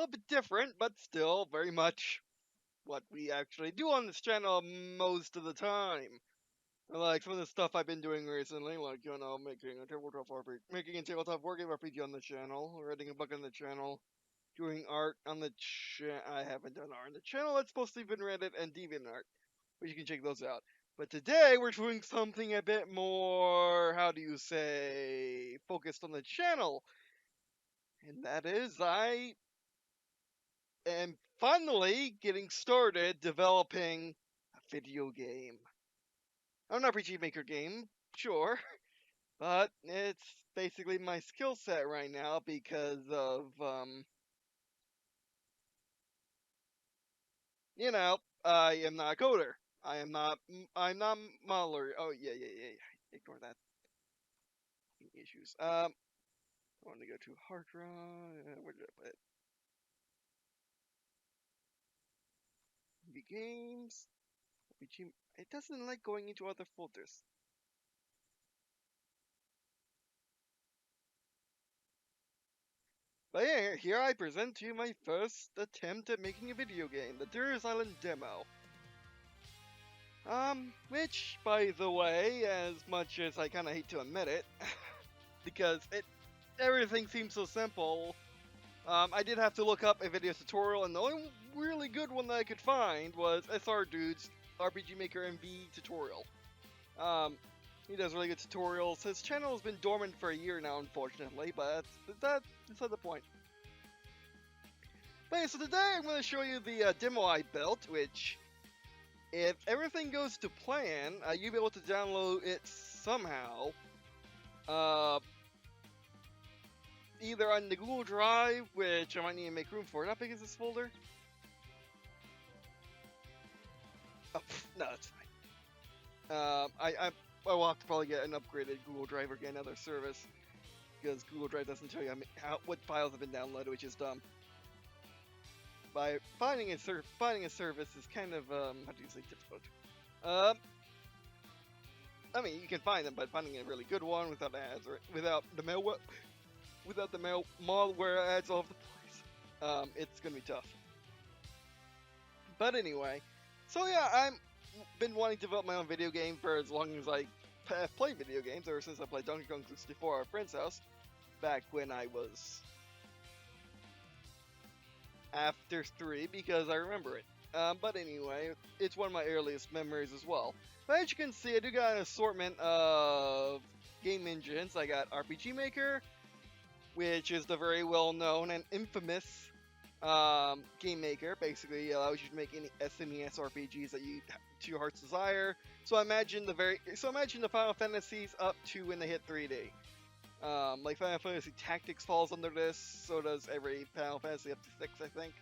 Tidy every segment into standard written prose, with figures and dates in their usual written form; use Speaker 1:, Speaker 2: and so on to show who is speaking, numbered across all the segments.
Speaker 1: little bit different, but still very much what we actually do on this channel most of the time. Like some of the stuff I've been doing recently, like making a tabletop war game RPG on the channel, writing a book on the channel, doing art on the I haven't done art on the channel. That's mostly been Reddit and DeviantArt, but you can check those out. But today we're doing something a bit more, how do you say, focused on the channel, and that is I am finally getting started developing a video game. An RPG Maker game, sure, but it's basically my skill set right now because of, I am not a coder. I'm not modeler. Oh, yeah. Ignore that. Issues. I want to go to hard drive. Where did I put it? Games. RPG. It doesn't like going into other folders. But yeah, here I present to you my first attempt at making a video game, the Deer Island demo. Which, by the way, as much as I kind of hate to admit it, because everything seems so simple, I did have to look up a video tutorial, and the only really good one that I could find was SR Dude's RPG Maker MV tutorial. He does really good tutorials. His channel has been dormant for a year now, unfortunately, but that's beside the point. But yeah, so today I'm going to show you the demo I built, which, if everything goes to plan, you'll be able to download it somehow. Either on the Google Drive, which I might need to make room for. How big is this folder? Oh, no, that's fine. I will have to probably get an upgraded Google Drive or get another service, because Google Drive doesn't tell you what files have been downloaded, which is dumb. By finding a service is kind of how do you say, difficult. I mean, you can find them, but finding a really good one without ads or without the malware ads all over the place, it's gonna be tough. But anyway, so yeah, I've been wanting to develop my own video game for as long as I have played video games, ever since I played Donkey Kong 64 at a friend's house, back when I was after 3, because I remember it. But anyway, it's one of my earliest memories as well. But as you can see, I do got an assortment of game engines. I got RPG Maker, which is the very well-known and infamous game maker. Basically allows you to make any SNES RPGs that you to your heart's desire. So imagine the Final Fantasies up to when they hit 3D. Like Final Fantasy Tactics falls under this. So does every Final Fantasy up to 6, I think.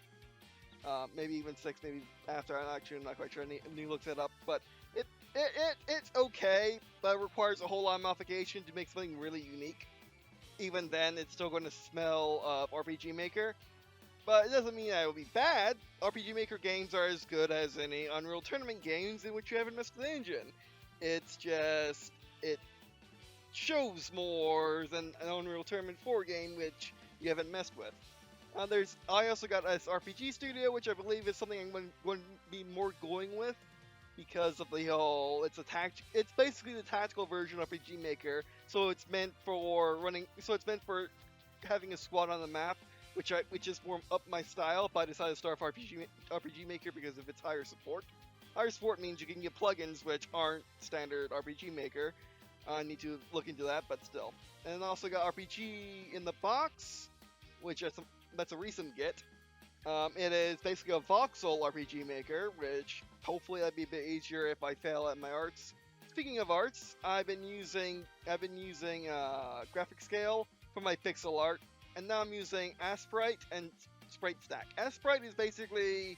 Speaker 1: Maybe even 6, maybe after. I'm not quite sure. I need to look that up. But it's okay, but it requires a whole lot of modification to make something really unique. Even then, it's still going to smell RPG Maker. But it doesn't mean that it will be bad. RPG Maker games are as good as any Unreal Tournament games in which you haven't messed with the engine. It's just, it shows more than an Unreal Tournament 4 game which you haven't messed with. I also got this RPG Studio, which I believe is something I'm going to be more going with, because of the whole, it's basically the tactical version of RPG Maker, so it's meant for having a squad on the map, which is more up my style, but I decided to start with RPG Maker because of its higher support. Higher support means you can get plugins which aren't standard RPG Maker. I need to look into that, but still. And I also got RPG in the box, which that's a recent get. It is basically a voxel RPG Maker, which hopefully that'd be a bit easier if I fail at my arts. Speaking of arts, I've been using graphic scale for my pixel art, and now I'm using Asprite and Sprite Stack. Asprite is basically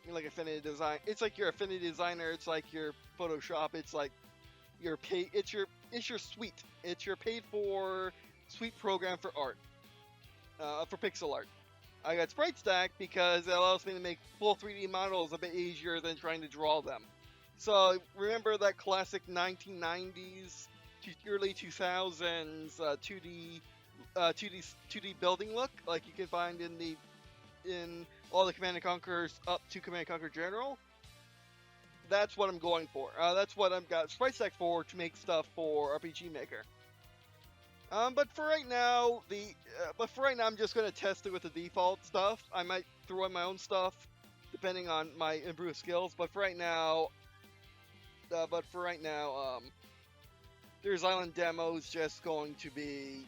Speaker 1: like Affinity Design. It's like your Affinity Designer. It's like your Photoshop. It's like your It's your suite. It's your paid for suite program for art, for pixel art. I got Sprite Stack because it allows me to make full 3D models a bit easier than trying to draw them. So remember that classic 1990s to early 2000s 2D building look, like you can find in the in all the Command and Conquerors up to Command and Conquer General. That's what I'm going for. That's what I've got Sprite Stack for to make stuff for RPG Maker. But for right now, I'm just gonna test it with the default stuff. I might throw in my own stuff, depending on my improved skills. But for right now, There's Island demo is just going to be.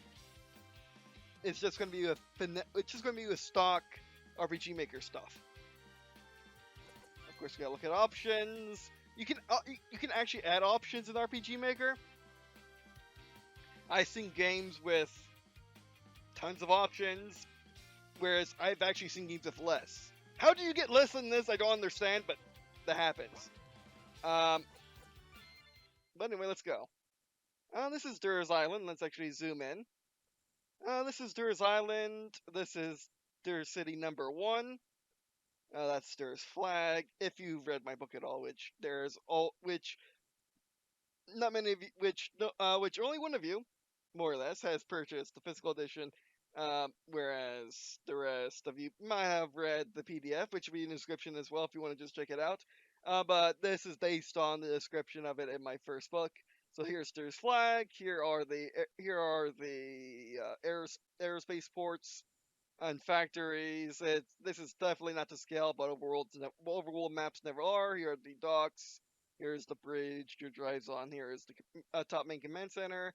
Speaker 1: It's just going to be with stock RPG Maker stuff. Of course, you gotta look at options. You can actually add options in RPG Maker. I've seen games with tons of options, whereas I've actually seen games with less. How do you get less than this? I don't understand, but that happens. But anyway, let's go. This is Dur's Island. Let's actually zoom in. This is Dur's Island. This is Dur City number 1. That's Dur's flag. If you've read my book at all, which not many of you, which only one of you, more or less, has purchased the physical edition. Whereas the rest of you might have read the PDF, which will be in the description as well if you want to just check it out. But this is based on the description of it in my first book. So here's Dur's flag. Here are the aerospace ports and factories. This is definitely not to scale, but overworld maps never are. Here are the docks. Here's the bridge Dur drives on. Here is the top main command center.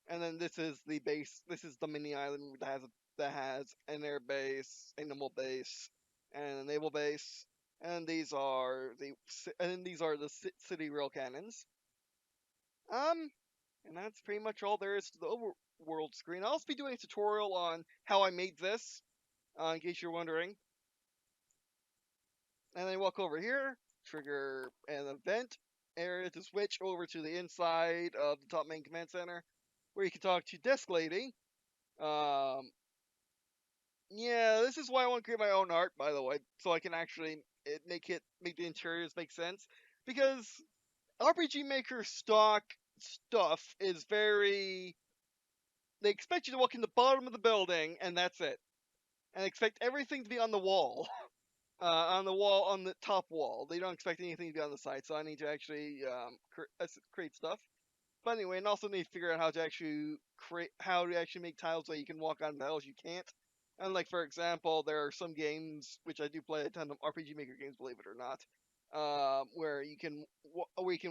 Speaker 1: And then this is the base. This is the mini island that has an air base, a naval base, and a naval base. And these are the city rail cannons. And that's pretty much all there is to the overworld screen. I'll also be doing a tutorial on how I made this, in case you're wondering. And then walk over here, trigger an event area to switch over to the inside of the top main command center, where you can talk to Desk Lady. Yeah, this is why I want to create my own art, by the way, so I can actually make the interiors make sense. Because RPG Maker stock stuff is very. They expect you to walk in the bottom of the building, and that's it. And expect everything to be on the wall. On the top wall. They don't expect anything to be on the side, so I need to actually create stuff. But anyway, and also need to figure out how to actually make tiles so you can walk on tiles you can't. And like for example, there are some games which I do play a ton of RPG Maker games, believe it or not, where you can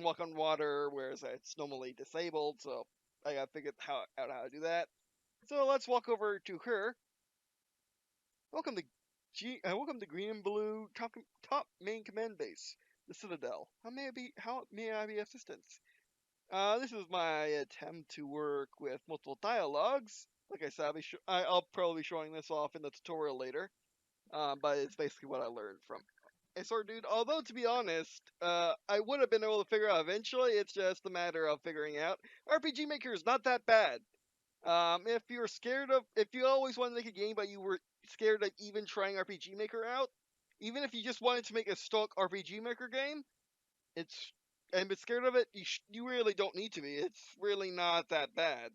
Speaker 1: walk on water, whereas it's normally disabled. So I gotta figure out how to do that. So let's walk over to her. Welcome to Green and Blue top main command base, the Citadel. How may I be assistance? This is my attempt to work with multiple dialogues. Like I said, I'll probably be showing this off in the tutorial later. But it's basically what I learned from a sword dude. Although to be honest, I would have been able to figure out eventually. It's just a matter of figuring out. RPG Maker is not that bad. If you always wanted to make a game, but you were scared of even trying RPG Maker out, even if you just wanted to make a stock RPG Maker game, but scared of it, you really don't need to be. It's really not that bad.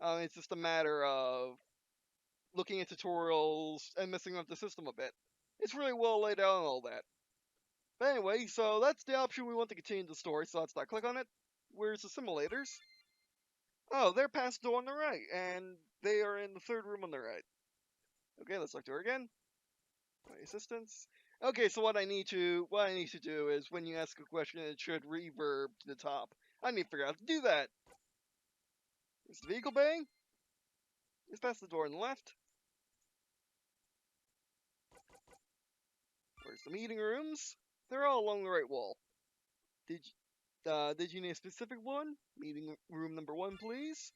Speaker 1: It's just a matter of looking at tutorials and messing up the system a bit. It's really well laid out and all that. But anyway, so that's the option we want to continue the story, so let's not click on it. Where's the simulators? Oh, they're past the door on the right, and they are in the third room on the right. Okay, let's talk to her again. My assistance. Okay, so what I need to do is when you ask a question, it should reverb to the top. I need to figure out how to do that. Is the vehicle bay? It's past the door on the left. Where's the meeting rooms? They're all along the right wall. Did you need a specific one? Meeting room number 1, please.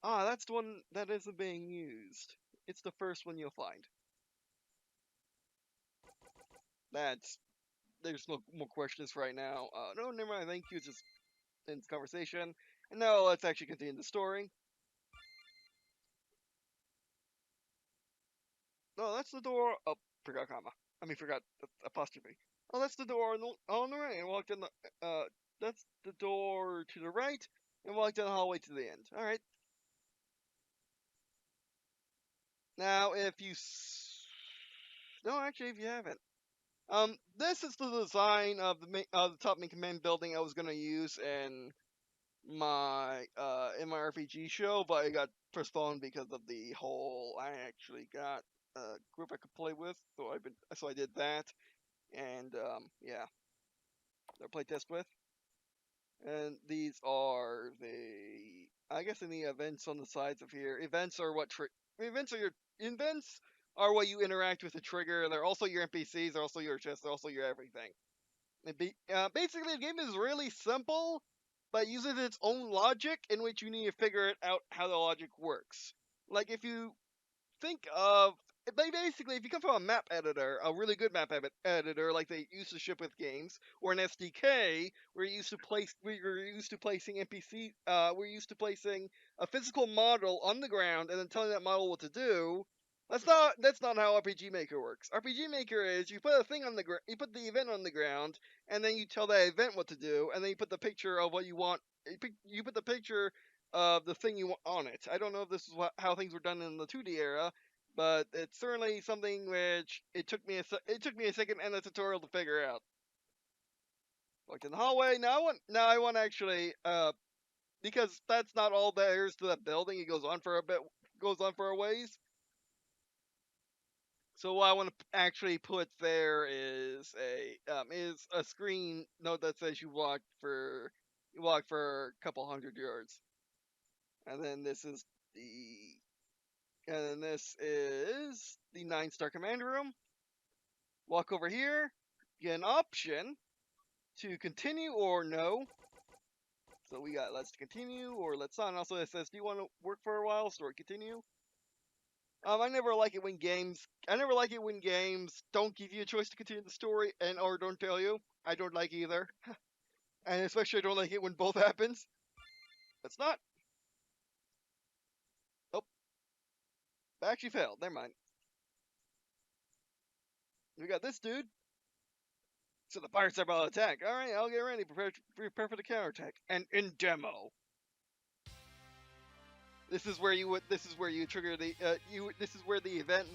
Speaker 1: Ah, that's the one that isn't being used. It's the first one you'll find. There's no more questions right now. No, never mind. Thank you. Just end this conversation. And now let's actually continue the story. Oh, that's the door. Oh, forgot comma. Forgot apostrophe. Oh, that's the door on the right. And walk down that's the door to the right, and walk down the hallway to the end. All right. Now, if you No, actually, if you haven't. This is the design of the top main command building I was gonna use in my RPG show, but it got postponed because of the whole. I actually got a group I could play with, so I did that, and yeah, I played test with. And these are I guess in the events on the sides of here. Events are what you interact with the trigger. They're also your NPCs. They're also your chests. They're also your everything. Basically, the game is really simple, but uses its own logic in which you need to figure it out how the logic works. Like if you think of basically if you come from a map editor, a really good editor like they used to ship with games, or an SDK where you're used to placing NPC, we're used to placing a physical model on the ground and then telling that model what to do. That's not how RPG Maker works. RPG Maker is you put a thing on the you put the event on the ground, and then you tell that event what to do, and then you put the picture of what you want. You put the picture of the thing you want on it. I don't know if this is how things were done in the 2D era, but it's certainly something which it took me a second and a tutorial to figure out. Looked in the hallway. Now I want actually because that's not all there is to that building. It goes on for a ways. So what I want to actually put there is a screen note that says you walked for a couple hundred yards, and then this is the 9-star command room. Walk over here, get an option to continue or no. So we got let's continue or let's not. And also it says, do you want to work for a while? Story continue. I never like it when games don't give you a choice to continue the story or don't tell you. I don't like either, and especially I don't like it when both happens. That's not. Oh, I actually failed. Never mind. We got this dude. So the pirates are about to attack. All right, I'll get ready. Prepare for the counterattack. And in demo, this is where you trigger the this is where the event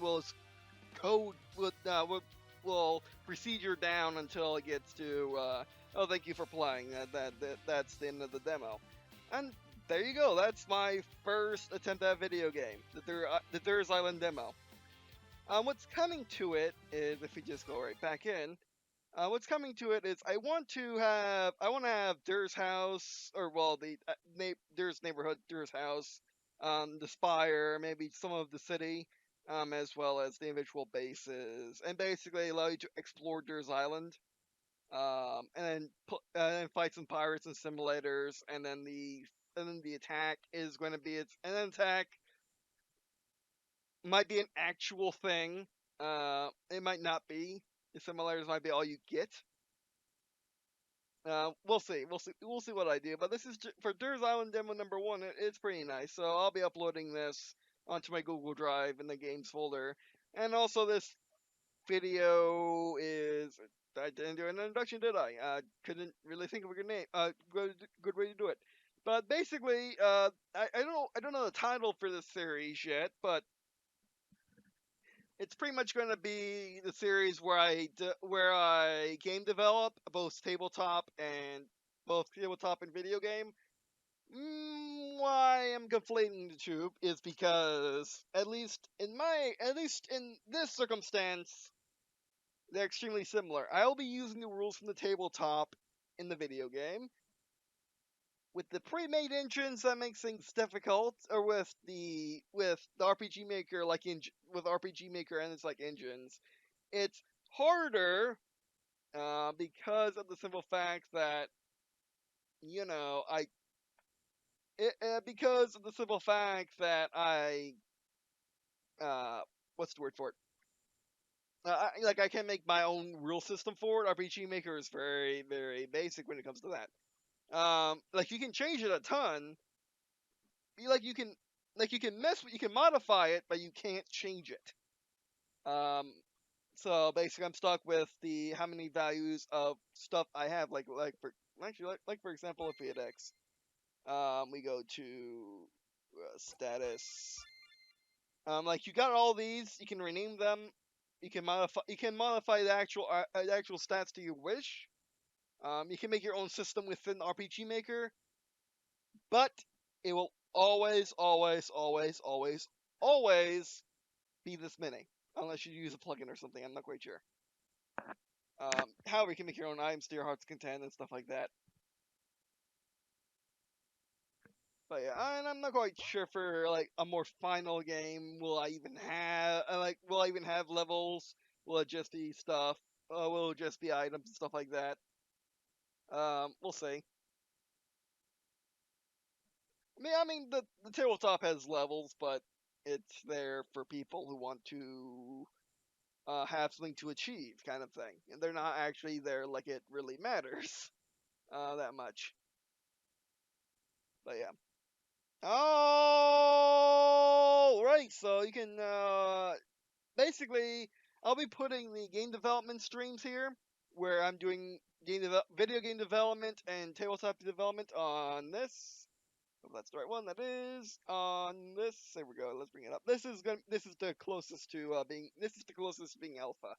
Speaker 1: code will procedure down until it gets to oh, thank you for playing. That's the end of the demo. And there you go. That's my first attempt at a video game, the Thurs Island demo. What's coming to it is, if we just go right back in, what's coming to it is I want to have Dur's house, or well, the Dur's neighborhood, Dur's house, the spire, maybe some of the city, as well as the individual bases, and basically allow you to explore Dur's Island, and then fight some pirates and simulators, and then the attack is going to be and then attack might be an actual thing. It might not be. The simulators might be all you get. We'll see. We'll see what I do. But this is for Dur's Island demo number 1. It's pretty nice. So I'll be uploading this onto my Google Drive in the games folder. And also, this video is. I didn't do an introduction, did I? Couldn't really think of a good name. Good way to do it. But basically, I don't know the title for this series yet, but it's pretty much going to be the series where I game develop both tabletop and video game. Why I'm conflating the two is because at least in this circumstance, they're extremely similar. I'll be using the rules from the tabletop in the video game. With the pre-made engines, that makes things difficult, or with the RPG Maker, with RPG Maker and its like engines, it's harder because of the simple fact that because of the simple fact that what's the word for it? I can make my own rule system for it. RPG Maker is very, very basic when it comes to that. You can change it a ton. You can you can modify it, but you can't change it. So basically, I'm stuck with the how many values of stuff I have. For example, if we hit X, we go to status. You got all these. You can rename them. You can modify the actual stats to your wish. You can make your own system within RPG Maker, but it will always, always, always, always, always be this many, unless you use a plugin or something. I'm not quite sure. However, you can make your own items to your heart's content and stuff like that. But yeah, and I'm not quite sure for like a more final game. Will I even have will I even have levels? Will it just be stuff? Will it just be items and stuff like that? We'll see. I mean, the tabletop has levels, but it's there for people who want to have something to achieve, kind of thing. And they're not actually there like it really matters that much. But yeah. Oh, right. So you can basically, I'll be putting the game development streams here, where I'm doing video game development and tabletop development on this. If that's the right one, that is on this. There we go. Let's bring it up. This is the closest to being alpha.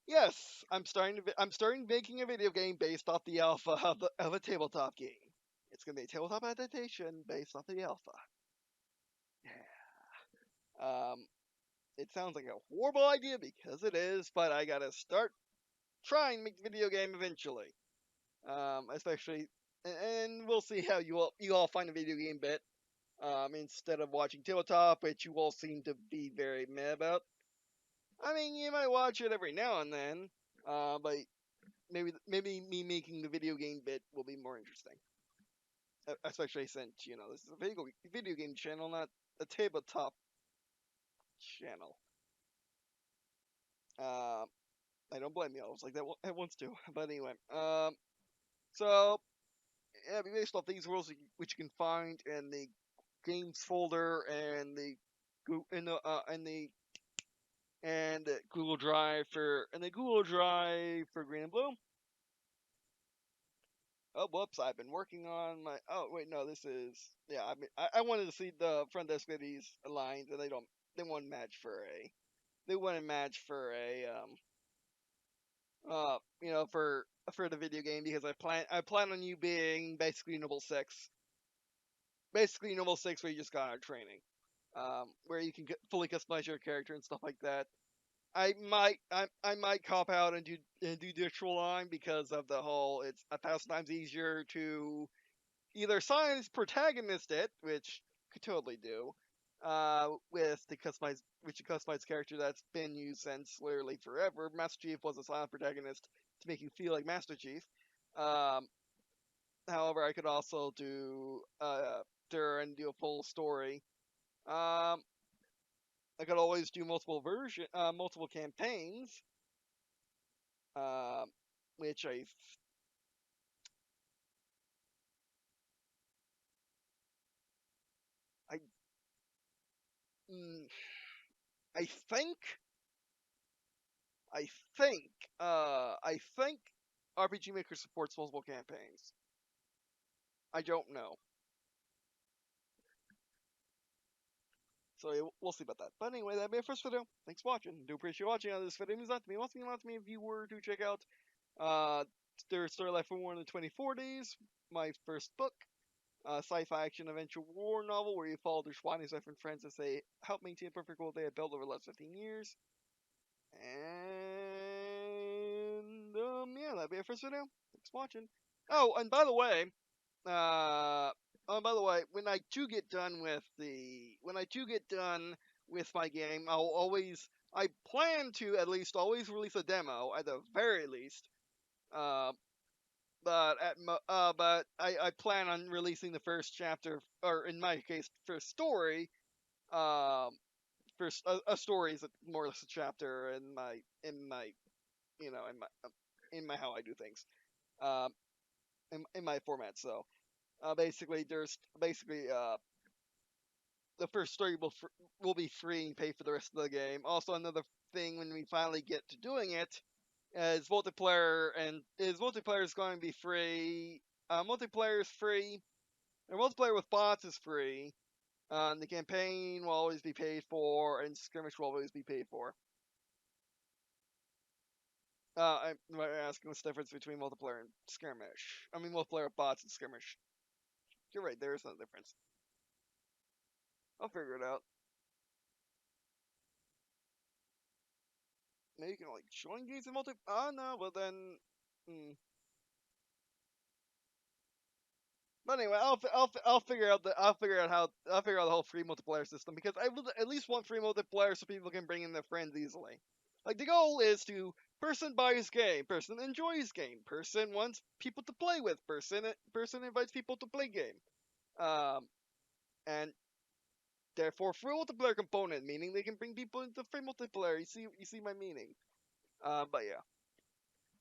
Speaker 1: Yes, I'm starting making a video game based off the alpha of a tabletop game. It's gonna be a tabletop adaptation based off the alpha. Um, it sounds like a horrible idea because it is, but I gotta start trying to make the video game eventually. Especially, and we'll see how you all find a video game bit. Instead of watching tabletop, which you all seem to be very meh about. I mean, you might watch it every now and then, but maybe me making the video game bit will be more interesting. Especially since this is a video game channel, not a tabletop channel. Uh, I don't blame you. I was like that at once too. But anyway, so yeah, based off these rules, which you can find in the games folder and the Google Drive for Green and Blue. Oh, whoops! I've been working on my. Oh, wait, no, this is. Yeah, I wanted to see the front desk of these aligned, and they don't. They want to match for a. They want to match for a for the video game because I plan on you being basically Noble 6 where you just got out of training, where you can fully customize your character and stuff like that. I might cop out and do virtual line because of the whole it's 1,000 times easier to either science protagonist it, which could totally do, with the customized character that's been used since literally forever. Master Chief was a silent protagonist to make you feel like Master Chief. Um, However, I could also do do a full story. Um, I could always do multiple campaigns, um, which I mm, I think I think I think RPG Maker supports multiple campaigns. I don't know, so we'll see about that. But anyway, that'll be our first video. Thanks for watching. Do appreciate watching. This video means a lot to me. It means a lot to me if you were to check out uh, their story life for war in the 2040s, my first book, sci-fi action adventure war novel where you follow the Schwannies wife and friends as they help maintain a perfect world they have built over the last 15 years. And yeah, that'll be our first video. Thanks for watching. Oh, and by the way, when I do get done with my game, I plan to at least always release a demo at the very least. Uh, but I plan on releasing the first chapter, or in my case, first story. Um, First a story is more or less a chapter in my in my how I do things. Um, in my format. So basically the first story will be free and pay for the rest of the game. Also, another thing when we finally get to doing it is multiplayer is going to be free. Multiplayer is free. And multiplayer with bots is free. The campaign will always be paid for, and skirmish will always be paid for. I'm asking what's the difference between multiplayer and skirmish. I mean, multiplayer bots and skirmish. You're right, there is no difference. I'll figure it out. Maybe you can like join games in multi. Oh no, well then. Hmm. But anyway, I'll figure out the whole free multiplayer system because I would at least want free multiplayer so people can bring in their friends easily. Like the goal is to person buys game, person enjoys game, person wants people to play with, person invites people to play game. Um, and therefore free multiplayer component, meaning they can bring people into free multiplayer. You see my meaning. But yeah.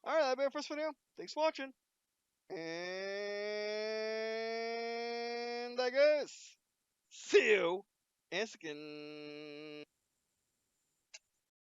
Speaker 1: All right, that'll be our first video. Thanks for watching. And I guess see you in a second.